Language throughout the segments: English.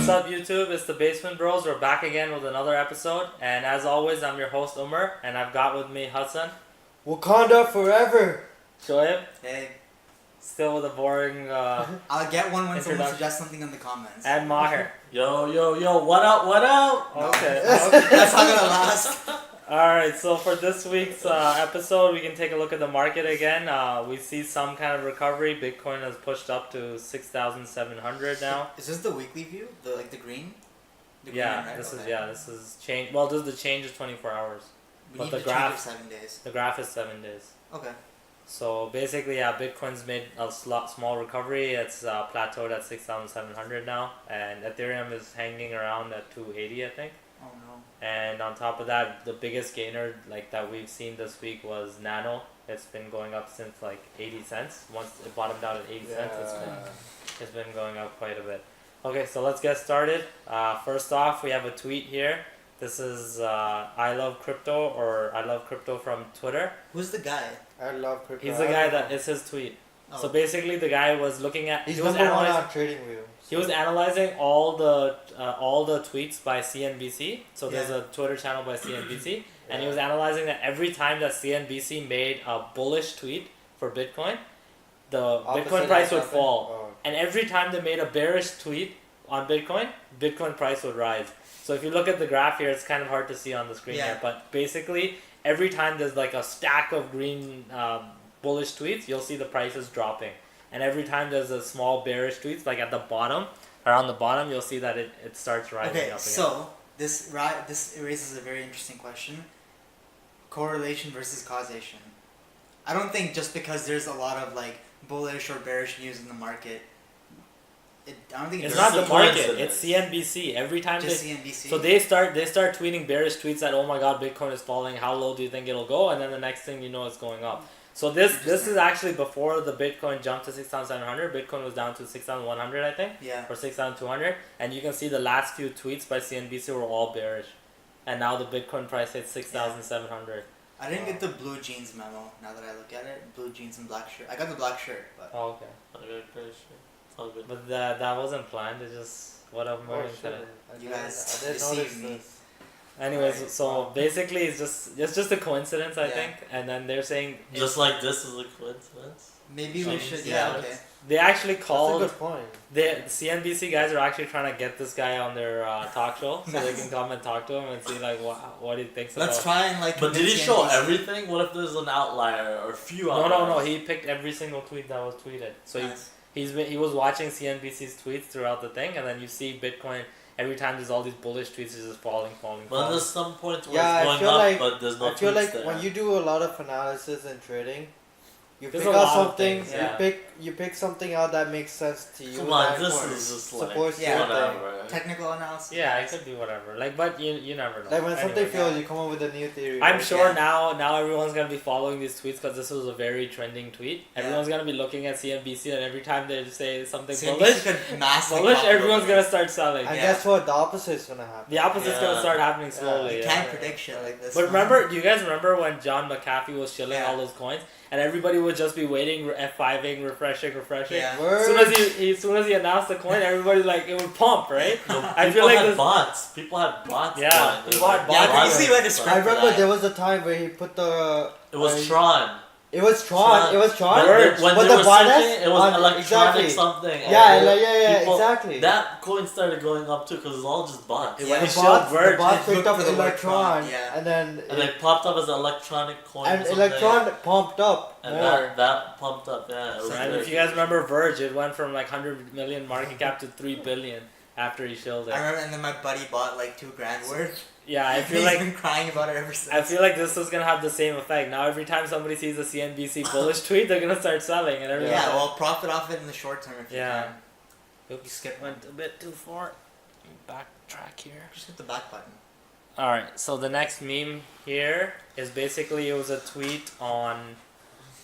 What's up, YouTube? It's the Basement Bros. We're back again with another episode, and as always, I'm your host Umar, and I've got with me Hassan, Wakanda forever. Shoaib, Hey, still with a boring I'll get one when someone introduction. suggests something in the comments. and Maher. Yo, what up, what up? Okay. That's not gonna last. Alright, so for this week's episode, we can take a look at the market again. We see some kind of recovery. Bitcoin has pushed up to 6,700 now. Is this the weekly view? The green? The green Yeah, and red? this is Okay. this is change. Well, this is the change is 24 hours. We but need the to graph- change it 7 days. The graph is 7 days. Okay. So basically, yeah, Bitcoin's made a small recovery. It's plateaued at 6,700 now, and Ethereum is hanging around at 280, I think. Oh no. And on top of that, the biggest gainer like that we've seen this week was Nano. It's been going up since like 80 cents. Once it bottomed out at 80 cents, it's been going up quite a bit. Okay, so let's get started. First off, we have a tweet here. This is I Love Crypto, or I Love Crypto from Twitter. Who's the guy? I love crypto. He's the guy that it's his tweet. Oh. So basically, the guy was looking at. He's he was number one analyzing. on trading wheel. He was analyzing all the tweets by CNBC. So there's a Twitter channel by CNBC, and he was analyzing that every time that CNBC made a bullish tweet for Bitcoin, the Bitcoin price would fall, and every time they made a bearish tweet on Bitcoin, Bitcoin price would rise. So if you look at the graph here, it's kind of hard to see on the screen here, but basically every time there's like a stack of green bullish tweets, you'll see the prices dropping. And every time there's a small bearish tweets, like at the bottom, around the bottom, you'll see that it starts rising Okay, up again. so this raises a very interesting question. Correlation versus causation. I don't think just because there's a lot of like bullish or bearish news in the market, I don't think It's there's not the a market, coincidence. it's CNBC. Every time just they CNBC. so they start tweeting bearish tweets that, oh my god, Bitcoin is falling, how low do you think it'll go? And then the next thing you know, it's going up. So this is actually before the Bitcoin jumped to 6,700. Bitcoin was down to 6,100, I think, Yeah. or 6,200. And you can see the last few tweets by CNBC were all bearish. And now the Bitcoin price hit 6,700. I didn't get the blue jeans memo. Now that I look at it, blue jeans and black shirt. I got the black shirt, but Oh, okay. Okay, great shit. It's all good. But that wasn't planned. It just what I'm Oh, wearing shit. today. You guys I didn't deceived notice me. this. Anyways, Right. so basically it's just a coincidence, I Yeah. think. And then they're saying Just like this is a coincidence. Maybe we Some should. yeah, Yeah. it's- Okay. they actually That's a called. good point. The CNBC guys are actually trying to get this guy on their talk show so they can come and talk to him and see like what he thinks Let's about. try and like. But did he convince show CNBC. everything? What if there's an outlier or a few No, outliers? He picked every single tweet that was tweeted. So Nice. he was watching CNBC's tweets throughout the thing, and then you see Bitcoin every time there's all these bullish tweets, it's just falling. But there's some point where Yeah, I it's going feel up, like- but there's no I feel tweets like there. when you do a lot of analysis and trading, you There's pick a out lot of something. things, yeah. You pick something out that makes sense to you. Come on, that this point is just like supports Yeah. your thing. whatever. Technical analysis. Yeah, I could do whatever. Like, but you never know. Like when something Anyway. fails, you come up with a new theory. I'm right? sure Yeah. now everyone's gonna be following these tweets because this was a very trending tweet. Everyone's gonna be looking at CNBC, and every time they say something bullish, could massively bullish, pop everyone's up. gonna start selling. And Yeah. guess what? The opposite is gonna happen. The opposite's gonna Yeah. start happening slowly. You yeah. can't predict shit like this. But man. remember, do you guys remember when John McAfee was shilling Yeah. all those coins, and everybody would just be waiting, F5ing, refreshing. Yeah. As soon as he announced the coin, everybody like it would pump, right? No, I feel people like had this- bots. People had bots. Yeah, going. he They bought were bots. Yeah, Bots. can you see where the script I for remember that? there was a time where he put the. It was Tron. It was Tron. It was Tron. Verge. When But they the were bonnets searching, it was on- electronic exactly. something. and Yeah, they- yeah, people- exactly. That coin started going up too because it's all just bots. Yeah. When the he showed bots, Verge, the bots he picked looked up for the word Electron, Tron, yeah. and then And they popped up as an electronic coin. or and something. Electron pumped up And more. that pumped up, yeah. It was And very if you guys crazy. remember Verge, it went from like 100 million market cap to 3 billion after he shilled it. I remember, and then my buddy bought like $2,000 worth. Yeah, I feel He's like been crying about it ever since. I feel like this is gonna have the same effect. Now every time somebody sees a CNBC bullish tweet, they're gonna start selling, and everyone. Yeah, well, profit off it in the short term if you Yeah. can. Oops, went a bit too far. Backtrack here. Just hit the back button. All right, so the next meme here is basically it was a tweet on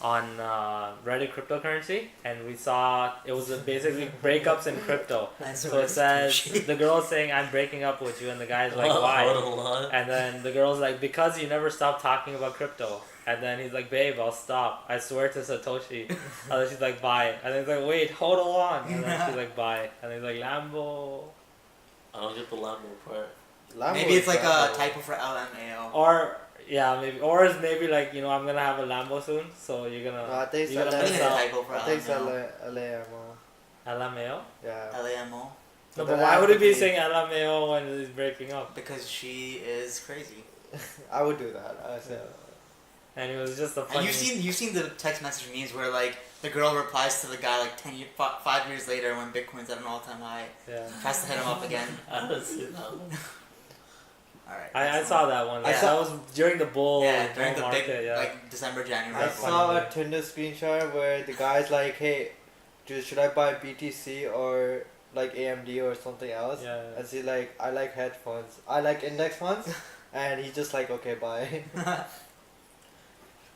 Reddit cryptocurrency, and we saw it was basically breakups in crypto. So it says the girl's saying I'm breaking up with you, and the guy's like, why? Hold on. And then the girl's like, because you never stop talking about crypto. And then he's like, babe, I'll stop. I swear to Satoshi. And then she's like, bye. And then he's like, wait, hold on. And then she's like, bye. And he's like, Lambo. I don't get the Lambo part. Lambo Maybe is it's like Lambo. a typo for LMAO. Or yeah, maybe, or it's maybe like, you know, I'm gonna have a Lambo soon, so you're No, gonna I think you're it's gonna I think miss it's a out. typo for I think it's LMAO. LAMO. LMAO? Yeah. LAMO. No, But but then why I would have it to be be- saying LMAO when it's breaking up? Because she is crazy. I would do that. I said. And it was just a And funny. you've seen the text message memes where like the girl replies to the guy like 5 years later when Bitcoin's at an all-time high, Yeah. tries to hit him up again. I haven't seen that one. All right. I next saw one. that one. I That saw- was during the bull, Yeah, during bull the market, big yeah. like December January. I That's saw funny, a Tinder screenshot where the guy's like, "Hey, dude, should I buy BTC or like AMD or something else?" Yeah, yeah. And she's like, "I like hedge funds. I like index funds." And he's just like, "Okay, bye."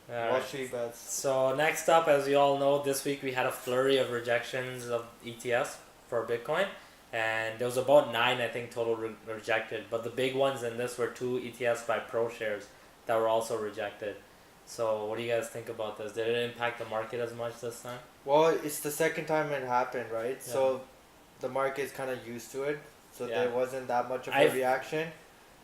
Wall Alright. Street bets. So next up, as we all know, this week we had a flurry of rejections of ETFs for Bitcoin, and there was about 9, I think, total rejected. But the big ones in this were 2 ETFs by ProShares that were also rejected. So what do you guys think about this? Did it impact the market as much this time? Well, it's the second time it happened, right? So the market's kind of used to it. So Yeah. there wasn't that much of a I've- reaction.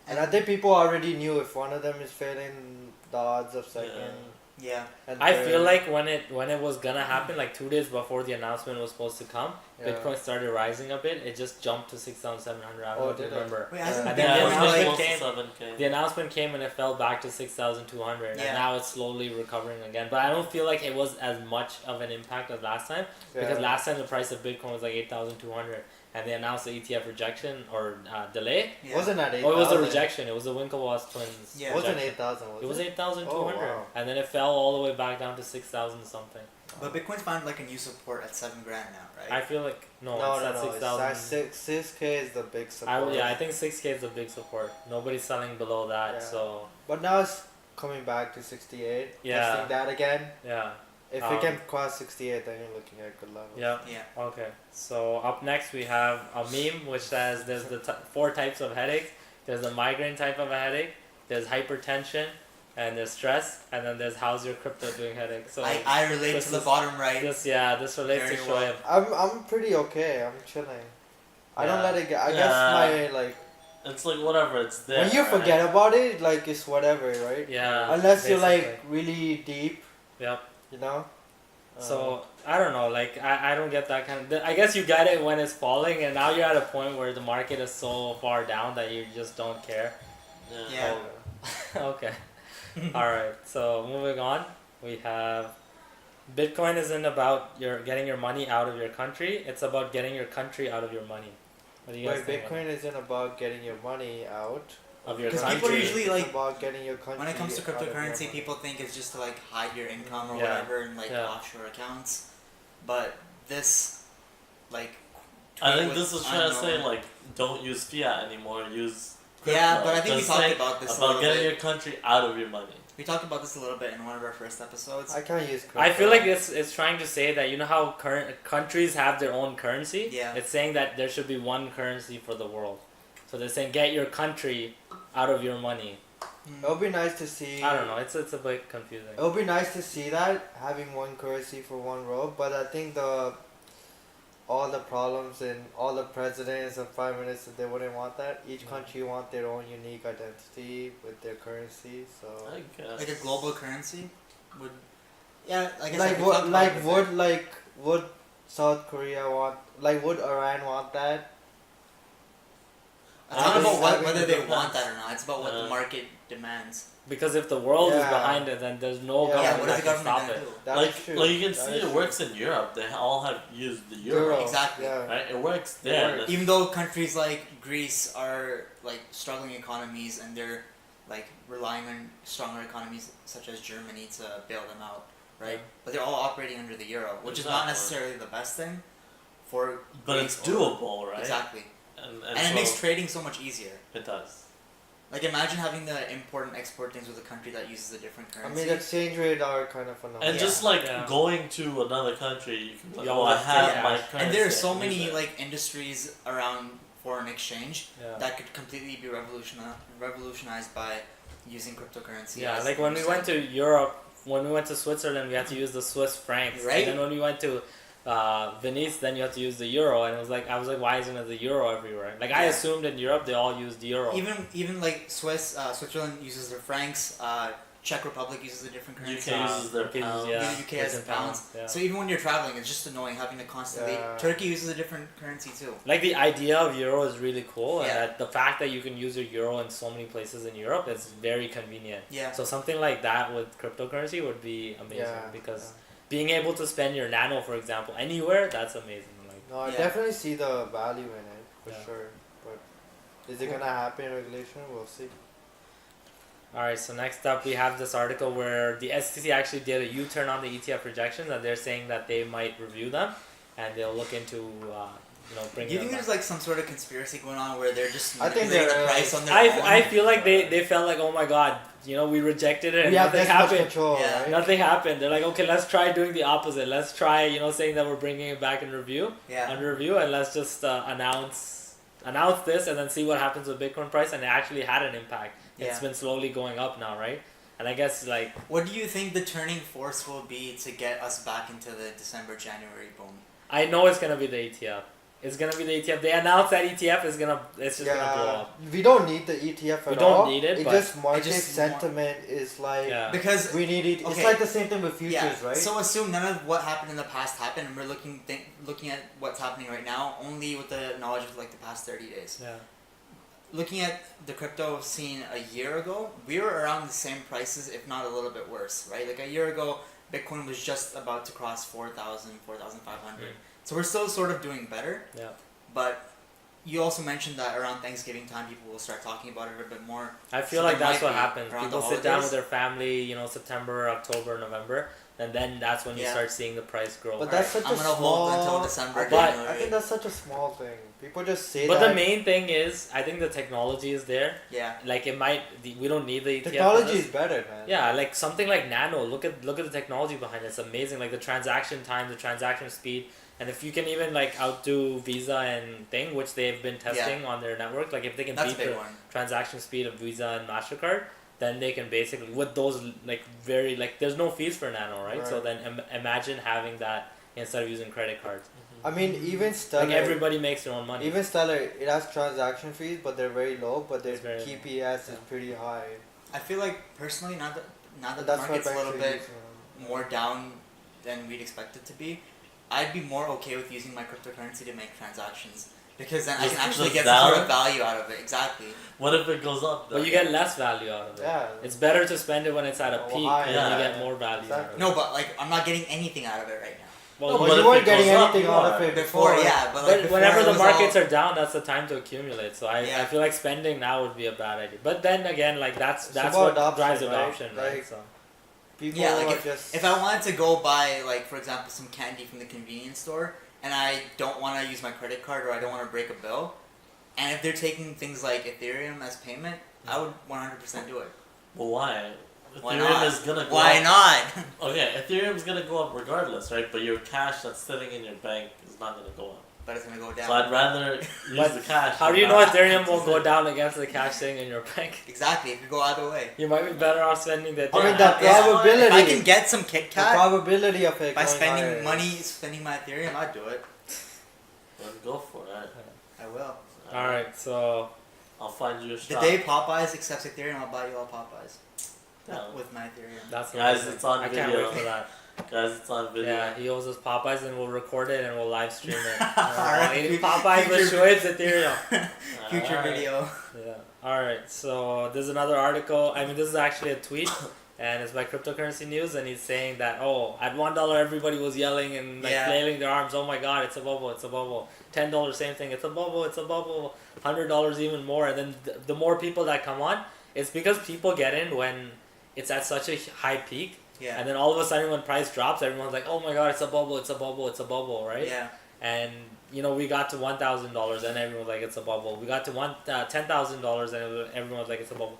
And I think people already knew if one of them is failing, the odds of second. Yeah. And I third- feel like when it was gonna happen, like 2 days before the announcement was supposed to come, Yeah. Bitcoin started rising a bit. It just jumped to 6,700. I don't Oh, know if you did it? remember. Wait, hasn't And then Bitcoin the Yeah, it's announcement close to came- 7K. The announcement came and it fell back to 6,200, Yeah. and now it's slowly recovering again. But I don't feel like it was as much of an impact as last time, because Yeah. last time the price of Bitcoin was like 8,200, and they announced the ETF rejection or delay. Yeah. Wasn't at 8,000. Oh, it was a rejection. It was the Winklevoss twins. Yeah. It wasn't rejection. 8,000, It was it? 8,200, Oh, wow. and then it fell all the way back down to 6,000 something. But Bitcoin's found like a new support at $7,000 now, right? I feel like no, No, it's no, at no. It's 6,000. at 6K is the big support. Yeah, I think 6K is a big support. Nobody's selling below that, Yeah. so But now it's coming back to 68. Yeah. Testing that again. yeah, If Um, it can cross 68, then you're looking at good levels. yeah. Yeah. Okay, so up next we have a meme which says there's the 4 types of headaches. There's the migraine type of a headache, there's hypertension, and there's stress, and then there's how's your crypto doing headache. So I relate this to the is- bottom right. this relates Very to well. Shoaib. I'm pretty okay. I'm chilling. I don't Yeah. let it get. I Yeah. guess my like It's like whatever, it's there. when you right? forget about it, like it's whatever, right? Yeah. Unless you're basically. like really deep, Yep. you know. So I don't know, like I don't get that kind of. I guess you get it when it's falling, and now you're at a point where the market is so far down that you just don't care. Yeah. Yeah. Okay. All right. So moving on, we have Bitcoin isn't about your getting your money out of your country. It's about getting your country out of your money. What do you guys Wait, think Bitcoin isn't about getting your money out. of your 'Cause country? people usually It's like about getting your country. when it comes to out of your cryptocurrency, money. people think it's just to like hide your income or Yeah. whatever in like Yeah. offshore accounts. But this, like, I tweet think was this is trying to say unknown. like don't use fiat anymore, use Yeah, crypto. but I think we Just talked saying about this a about little getting bit. your country out of your money. We talked about this a little bit in one of our first episodes. I can't use. Crypto. I feel like it's trying to say that, you know how current countries have their own currency. Yeah. It's saying that there should be one currency for the world. So they're saying get your country out of your money. It would be nice to see. I don't know. It's a bit confusing. It would be nice to see that having one currency for one world, but I think all the problems and all the presidents and prime ministers, they wouldn't want that. Each country want their own unique identity with their currency. So I guess. Like a global currency would. Yeah, like I like said, we what talked about it like before. would South Korea want, like would Iran want that? It's not I about think- what, I think whether it they depends. want that or not. It's about what the Uh, market demands. Because if the world is Yeah. behind it, then there's no Yeah, Yeah, government what is that the can government stop gonna it. do? That like, is true. like you can That see is it true. works in Europe. They all have used the euro, Exactly. Yeah. right? It works It there. works. Even though countries like Greece are like struggling economies and they're like relying on stronger economies such as Germany to bail them out, right? Yeah. But they're all operating under the euro, which is not Exactly. necessarily the best thing for But Greece it's or- doable, right? Exactly. And And it so makes trading so much easier. it does. Like imagine having to import and export things with a country that uses a different I currency. mean, the exchange rate are kind of phenomenal. And Yeah. just like Yeah. going to another country, you can be like, You oh, I always have take my cash. currency. And there are so I can use many it. like industries around foreign exchange Yeah. that could completely be revolutionized by using cryptocurrency. Yeah, as like the when we new went standard. to Europe, when we went to Switzerland, we had to use the Swiss francs. Right. And then when we went to Venice, then you have to use the euro, and I was like, why isn't it the euro everywhere? Like I Yeah. assumed in Europe they all use the euro. Even like Switzerland uses their francs. Czech Republic uses a different currency. UK uses their UK uses- pounds. yeah. UK has British pounds. yeah. So even when you're traveling, it's just annoying having to constantly. Yeah. Turkey uses a different currency too. Like the idea of euro is really cool, and Yeah. that the fact that you can use your euro in so many places in Europe is very convenient. Yeah. So something like that with cryptocurrency would be amazing Yeah, because being able to spend your Nano, for example, anywhere, that's amazing. Like No, I Yeah. definitely see the value in it for Yeah. sure. But is it gonna happen in regulation? We'll see. all right, so next up we have this article where the SEC actually did a U-turn on the ETF rejections, and they're saying that they might review them, and they'll look into bringing. Do you think them there's back. like some sort of conspiracy going on where they're just I think manipulating the there price is. on their own? I feel like they felt like, oh my god, we rejected it and We have nothing this much happened. control, Yeah. right? Nothing happened. They're like, okay, let's try doing the opposite. Let's try, saying that we're bringing it back in review, Yeah. under review, and let's just announce this and then see what happens with Bitcoin price. And it actually had an impact. It's Yeah. been slowly going up now, right? And I guess like What do you think the turning force will be to get us back into the December-January boom? I know it's gonna be the ETF. It's gonna be the ETF. They announced that ETF is it's just gonna blow up. We don't need the ETF at We don't all. need it, It but just market just sentiment is like Yeah. Because we need it. It's Okay. like the same thing with futures, yeah, right? so assume none of what happened in the past happened, and we're looking at what's happening right now only with the knowledge of like the past 30 days. yeah. Looking at the crypto scene a year ago, we were around the same prices, if not a little bit worse, right? Like a year ago, Bitcoin was just about to cross 4,000, 4,500. So we're still sort of doing better. Yeah. But you also mentioned that around Thanksgiving time, people will start talking about it a bit more. I feel So like there that's might what be happens. around People the sit down holidays. with their family, September, October, November, and then that's when you Yeah. start seeing the price grow. But that's Alright, such I'm a gonna hold until small. December, But- January. I think that's such a small thing. People just say But that. the main thing is, I think the technology is there. yeah. Like we don't need the ETF. for technology this. is better, man. Yeah, like something like Nano. Look at the technology behind it. It's amazing. Like the transaction time, the transaction speed, and if you can even like outdo Visa and thing, which they've been testing on their network, like if they can That's a beat big the one. transaction speed of Visa and Mastercard, then they can basically with those like very like there's no fees for Nano, right? So Right. then imagine having that instead of using credit cards. I mean, even Stellar. Like everybody makes their own money. Even Stellar, it has transaction fees, but they're very low. But their It's very low. TPS is pretty high. I feel like personally, now that the That's what market's a banks little are bit using. more down than we'd expect it to be, I'd be more okay with using my cryptocurrency to make transactions because then I Just- can actually just get some sort down? of value out of it. Exactly. What if it goes up? But you get less value out of it. Yeah. It's better to spend it when it's at a Oh, peak high, and then you yeah. get more value out of it. Exactly. No, but like I'm not getting anything out of it right now. Well, No, What but if you weren't it goes getting up? anything You out are. of it Before, before. yeah, but like but before whenever it the was markets all, are down, that's the time to accumulate. So I Yeah. feel like spending now would be a bad idea. But then again, like that's It's that's about what adoption, drives right? adoption, right? Like- So People Yeah, like are just. if I wanted to go buy like for example some candy from the convenience store and I don't want to use my credit card or I don't want to break a bill, and if they're taking things like Ethereum as payment, I would 100% do it. Well, why? Why Ethereum not? is gonna go Why up. not? Okay, Ethereum's gonna go up regardless, right? But your cash that's sitting in your bank is not gonna go up. But it's gonna go down. So I'd rather use But the cash. how do than you know not. Ethereum will go down against the cash sitting in your bank? Exactly, it could go either way. You might be better off spending the I mean, Ethereum. that Yeah. probability. If I can get some Kit the Kat probability of it by going spending higher. money, spending my Ethereum, I'd do it. Then go for it. I will. All right, so I'll find you a The shop. day Popeyes accepts Ethereum, I'll buy you all Popeyes Yeah. with my Ethereum. that's Guys, amazing. it's on I can't video. wait for that. Guys, it's on video. Yeah, he owes us Popeyes and we'll record it and we'll live stream it. Alright, Eating fu- Popeyes with future- Shoaib's Ethereum. Future Alright. video. Yeah. All right. So there's another article. I mean, this is actually a tweet, and it's by Cryptocurrency News, and he's saying that at $1 everybody was yelling and like Yeah. flailing their arms. Oh my God, it's a bubble! It's a bubble. $10, same thing. It's a bubble. It's a bubble. $100 even more. And then the more people that come on, it's because people get in when it's at such a high peak, Yeah. and then all of a sudden when price drops, everyone's like, oh my God, it's a bubble. It's a bubble. It's a bubble, right? Yeah. And we got to $1,000 and everyone was like it's a bubble. We got to $10,000 and everyone was like it's a bubble.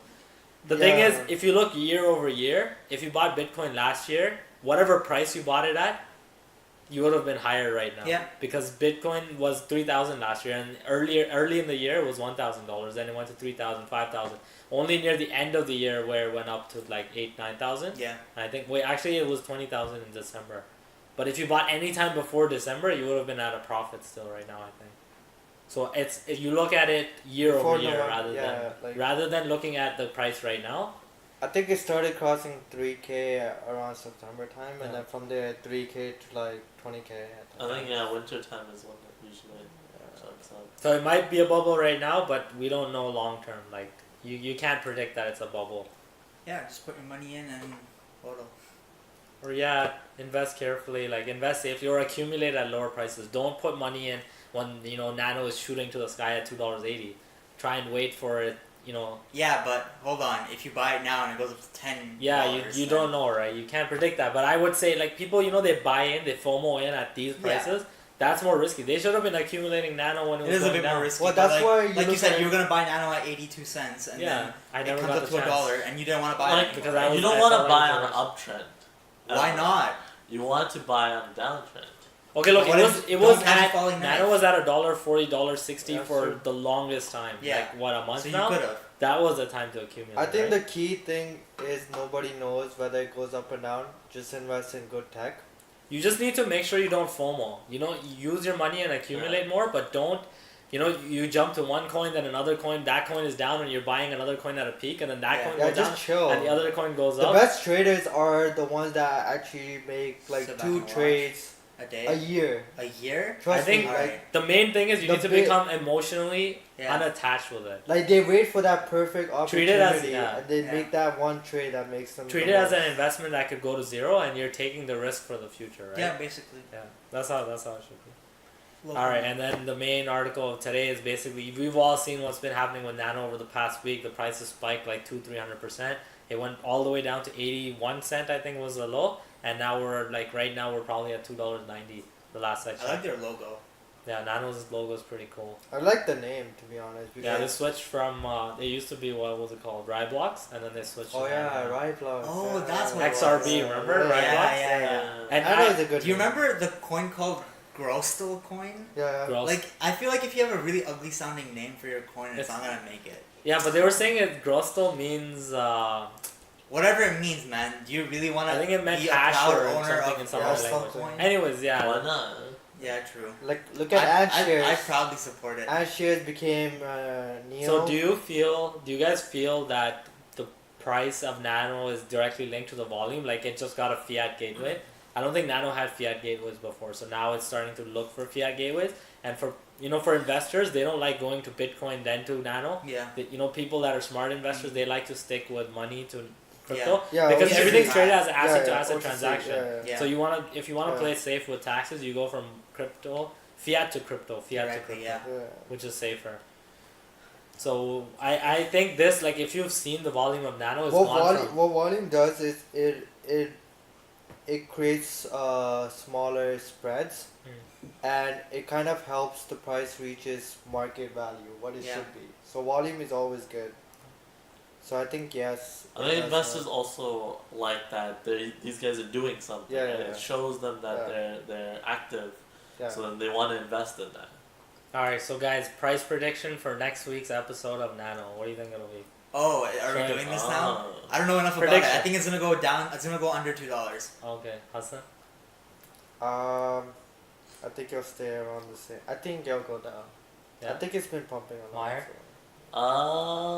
The thing Yeah. is, if you look year over year, if you bought Bitcoin last year, whatever price you bought it at, you would have been higher right now. Yeah. Because Bitcoin was 3,000 last year, and early in the year it was $1,000. Then it went to 3,000, 5,000. Only near the end of the year where it went up to like 8,000, 9,000. Yeah. I think actually it was 20,000 in December. But if you bought any time before December, you would have been at a profit still right now, I think. So it's if you look at it year Before over year November, rather than looking at the price right now. I think it started crossing 3K around September time, and Yeah. then from there 3K to like 20K. I think winter time is when it usually jumps up. So it might be a bubble right now, but we don't know long term. Like you can't predict that it's a bubble. Yeah, just put your money in and hold on. Or yeah, invest carefully. Like invest safely or accumulate at lower prices. Don't put money in when Nano is shooting to the sky at $2.80. Try and wait for it. Yeah, but hold on. If you buy it now and it goes up to $10, Yeah, you don't know, right? You can't predict that. But I would say like people, they buy in, they FOMO in at these prices. Yeah. That's more risky. They should have been accumulating Nano when it was going down. It is a bit down. more risky. Well, that's why like you said, you were gonna buy Nano at 82 cents, and then it comes up to $1, and you didn't want to buy it because you don't want to buy on an uptrend. Why not? You want to buy on a downtrend. Okay, look, it was at Nano was at $1.40, $1.60 for true. the longest time. Yeah. Like what, a month so now? You could have. That was the time to accumulate. I think right? the key thing is nobody knows whether it goes up and down. Just invest in good tech. You just need to make sure you don't FOMO. Use your money and accumulate more, but don't. You jump to one coin, then another coin. That coin is down, and you're buying another coin at a peak, and then that coin goes down, chill. and the other coin goes The up. best traders are the ones that actually make like Sit back 2 and trades a day, a year. A year? Trust I think me, like the main thing is you the need to big- become emotionally unattached with it. like they wait for that perfect opportunity, Treat it as- and they make that one trade that makes them. Treat the it as most. an investment that could go to zero, and you're taking the risk for the future, right? Yeah, basically. Yeah, that's how it should be. All right, and then the main article of today is basically we've all seen what's been happening with Nano over the past week. The price has spiked like 200-300%. It went all the way down to 81 cent, I think was the low, and now right now we're probably at $2.90. The last I checked. I like their logo. Yeah, Nano's logo is pretty cool. I like the name, to be honest. Yeah, they switched from it used to be, what was it called, Ryblocks, and then they switched. Oh to yeah, Nano. Ryblocks. Oh, yeah. that's what it XRB, was. remember Yeah, Ryblocks? yeah. And Nano is a good. Do you name. remember the coin called Grostal coin? Yeah. Gross. Like, I feel like if you have a really ugly sounding name for your coin, it's It's- not gonna make it. Yeah, but they were saying it Grostal means Whatever it means, man. Do you really want to I think it meant be a hash proud or owner something of in some other Grostal language. coin? anyways, yeah. Why not? Yeah, true. Like look at Ant shares. I proudly support it. Ant shares became Neo. So do you guys feel that the price of Nano is directly linked to the volume? Like it just got a fiat gateway? I don't think Nano had fiat gateways before, so now it's starting to look for fiat gateways. And for investors, they don't like going to Bitcoin then to Nano. Yeah. People that are smart investors, they like to stick with money to crypto Yeah, because OTC. everything's traded as an Yeah, asset to yeah, asset OTC, transaction. Yeah. So if you want to play it safe with taxes, you go from fiat to crypto, Directly, yeah. which is safer. So I think this, like, if you've seen the volume of Nano, it's gone from What volume does is it creates smaller spreads, and it kind of helps the price reaches market value, what it Yeah. should be. So volume is always good. So I think yes. I think investors also like that these guys are doing something, Yeah, yeah, and yeah. it shows them that Yeah. they're active, Yeah. so then they want to invest in that. Alright, so guys, price prediction for next week's episode of Nano. What do you think it'll be? Oh, are we Sure. doing this now? Oh. I don't know enough about Prediction. it. I think it's gonna go down. It's gonna go under $2. Okay, Hassan? I think it'll stay around the same. I think it'll go down. I Yeah. think it's been pumping a lot. Higher?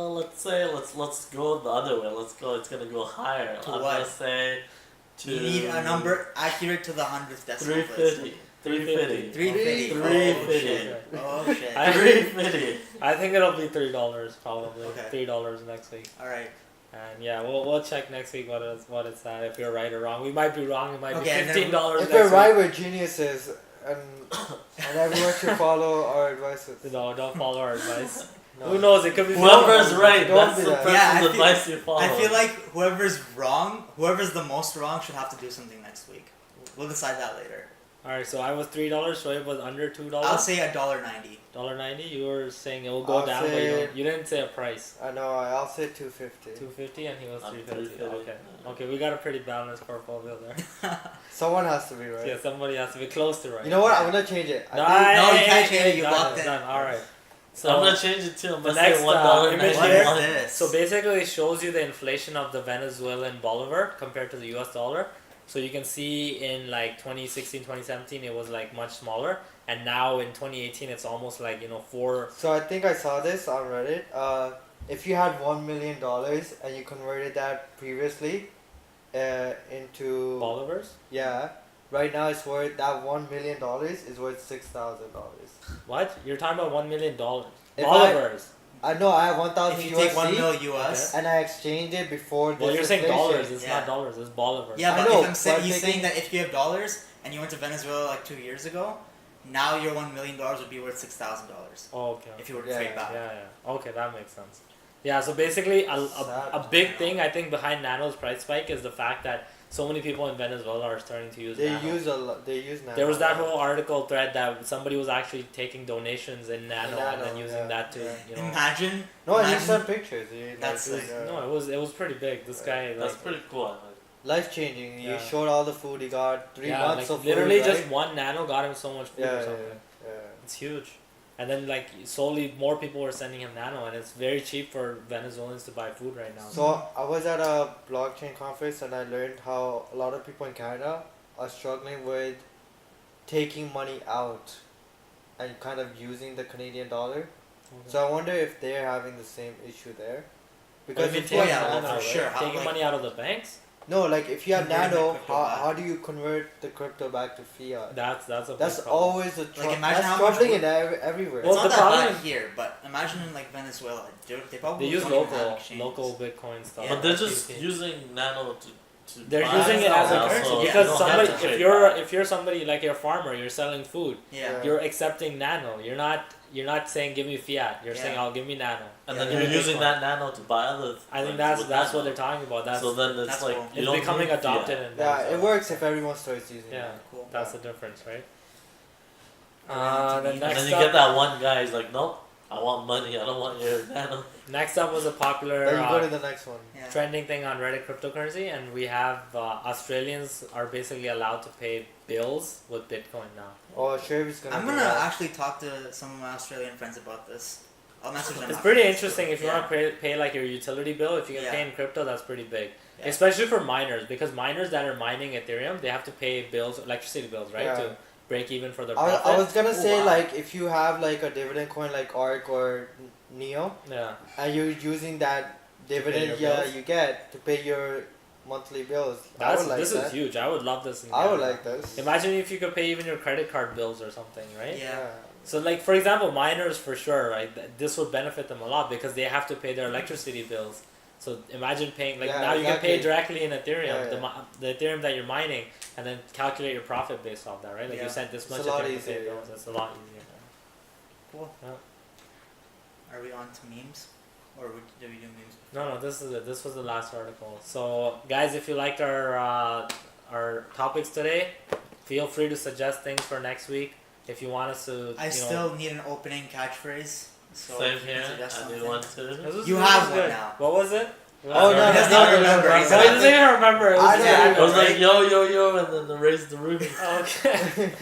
Let's say let's go the other way. Let's go. It's gonna go higher. To I'm what? gonna say to You need a number accurate to the 100th decimal place. 350. 350. 350. 350. Oh shit. I- 350. I think it'll be $3 probably. Okay. $3 next week. All right. And yeah, we'll check next week what it's at, if we're right or wrong. We might be wrong. It might Okay, be and then $15 If next we're right, week. we're geniuses, and everyone should follow our advices. No, don't follow our advice. No. Who knows? It could be Whoever's wrong. right, Don't that's be the that. person's Yeah, I feel- advice you follow. I feel like whoever's wrong, whoever's the most wrong, should have to do something next week. We'll decide that later. Alright, so I was $3. Shoaib was under $2. I'll say $1.90. $1.90. You were saying it will go I'll down, but say- you didn't say a price. I know. I'll say 250. $2.50 and he was I'm $3.50. $3.50. Okay. Okay, we got a pretty balanced portfolio there. Someone has to be right. Yeah, somebody has to be close to right. You know what? I'm gonna change it. I No, think- No, you can't change it, you done, locked it's in. done. Alright. I'm So gonna change it too. I'm the gonna say next, $1. image What here- is this? So basically, it shows you the inflation of the Venezuelan bolivar compared to the US dollar. So you can see in like 2016, 2017, it was like much smaller, and now in 2018, it's almost like four. So I think I saw this on Reddit. If you had $1 million and you converted that previously, into Bolivars? yeah, right now it's worth that $1 million is worth $6,000. What? You're talking about $1 million? If Bolivars. I know I have 1,000 If you take 1 USD mil US. and I exchanged it before this Well, you're saying inflation. dollars. It's Yeah. not dollars. It's bolivars. Yeah, I but know, if I'm saying, but he's taking- saying that if you have dollars and you went to Venezuela like 2 years ago, now your $1 million would be worth $6,000 Oh, okay. if you were to Yeah, trade back. Yeah. Okay, that makes sense. Yeah, so basically, a Sad. big thing I think behind Nano's price spike is the fact that so many people in Venezuela are starting to use They Nano. use a lot. They use Nano. There was that whole article thread that somebody was actually taking donations in Nano, and then Nano, using yeah, that to yeah. Imagine. No, and he imagine- sent pictures. He, That's It was, like- no, it was pretty big. This guy That's like pretty cool. I think. life changing. Yeah. He showed all the food he got. 3 yeah, months like of literally food, just right? one Nano got him so much food Yeah, or yeah, something. yeah. It's huge. And then like slowly more people were sending him Nano, and it's very cheap for Venezuelans to buy food right now. So I was at a blockchain conference and I learned how a lot of people in Canada are struggling with taking money out and kind of using the Canadian dollar. So I wonder if they're having the same issue there. Because mean, if you have yeah, well, Nano, for right? sure. How, Taking like- money out of the banks, No, like if you have Converting the Nano, crypto how, back. how do you convert the crypto back to fiat? that's a big That's problem. always a imagine that's how much troubling work- in everywhere. Well, It's the not that problem bad here, but imagine in like Venezuela, they probably They use don't even have exchanges. local Bitcoin stuff. Yeah. But they're like just PCP. using Nano to. They're buy using it as a stuff, currency so because you don't somebody, have to trade back. if you're somebody like you're a farmer, you're selling food, Yeah. you're accepting Nano. You're not saying give me fiat. You're Yeah. saying I'll give me Nano. And Yeah, then yeah, you're using Bitcoin. that Nano to buy other. I think things that's with what Nano. they're talking about. That's So then it's That's like cool. you it's don't becoming need adopted fiat. in Yeah, Venezuela. it works if everyone starts using Yeah. it. Cool. That's the difference, right? Or The into And next then you up, get that one guy. He's like, nope, I want money. I don't want your Nano. next up was a popular Then you go to the next one. Yeah. trending thing on Reddit cryptocurrency, and we have Australians are basically allowed to pay bills with Bitcoin now. Oh, Sherry's gonna. I'm do gonna that. actually talk to some of my Australian friends about this. I'll message them. It's after pretty this. interesting if you Yeah. want to pay like your utility bill. If you can Yeah. pay in crypto, that's pretty big, Yeah. especially for miners, because miners that are mining Ethereum, they have to pay bills, electricity bills, right, Yeah. to break even for their I profit. was gonna Oh, say wow. like if you have like a dividend coin like ARC or Neo Yeah, and you're using that dividend your bills? you get to pay your monthly bills. I that's would like this that. is huge. I would love this. In I would Canada. like this. Imagine if you could pay even your credit card bills or something, right? Yeah. So like for example, miners for sure, right? This would benefit them a lot because they have to pay their electricity bills. So imagine paying like Yeah, now you can pay exactly. directly in Ethereum, Yeah, yeah. the Ethereum that you're mining, and then calculate your profit based off that, right? Like Yeah. you sent this It's much a lot Ethereum to pay easier, bills. yeah. It's a lot easier. Cool. Yeah. Are we on to memes, or do we do memes? No, this is it. This was the last article. So guys, if you liked our topics today, feel free to suggest things for next week. If you want us to, I still need an opening catchphrase. So Same if you can here. suggest I something. need one too. You have one now. What was it? Oh, no, He does no, not no, remember. no, He's So no, he like, doesn't even remember. It was I just know. random, I was right? like yo, and then the raise the roof. Okay.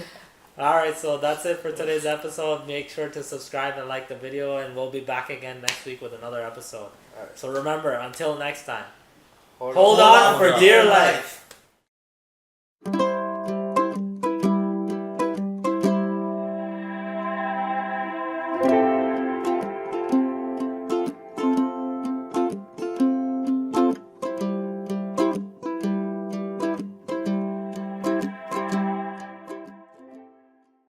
Alright, so that's it for today's episode. Make sure to subscribe and like the video, and we'll be back again next week with another episode. Alright. So remember, until next time, Hold hold on for dear life.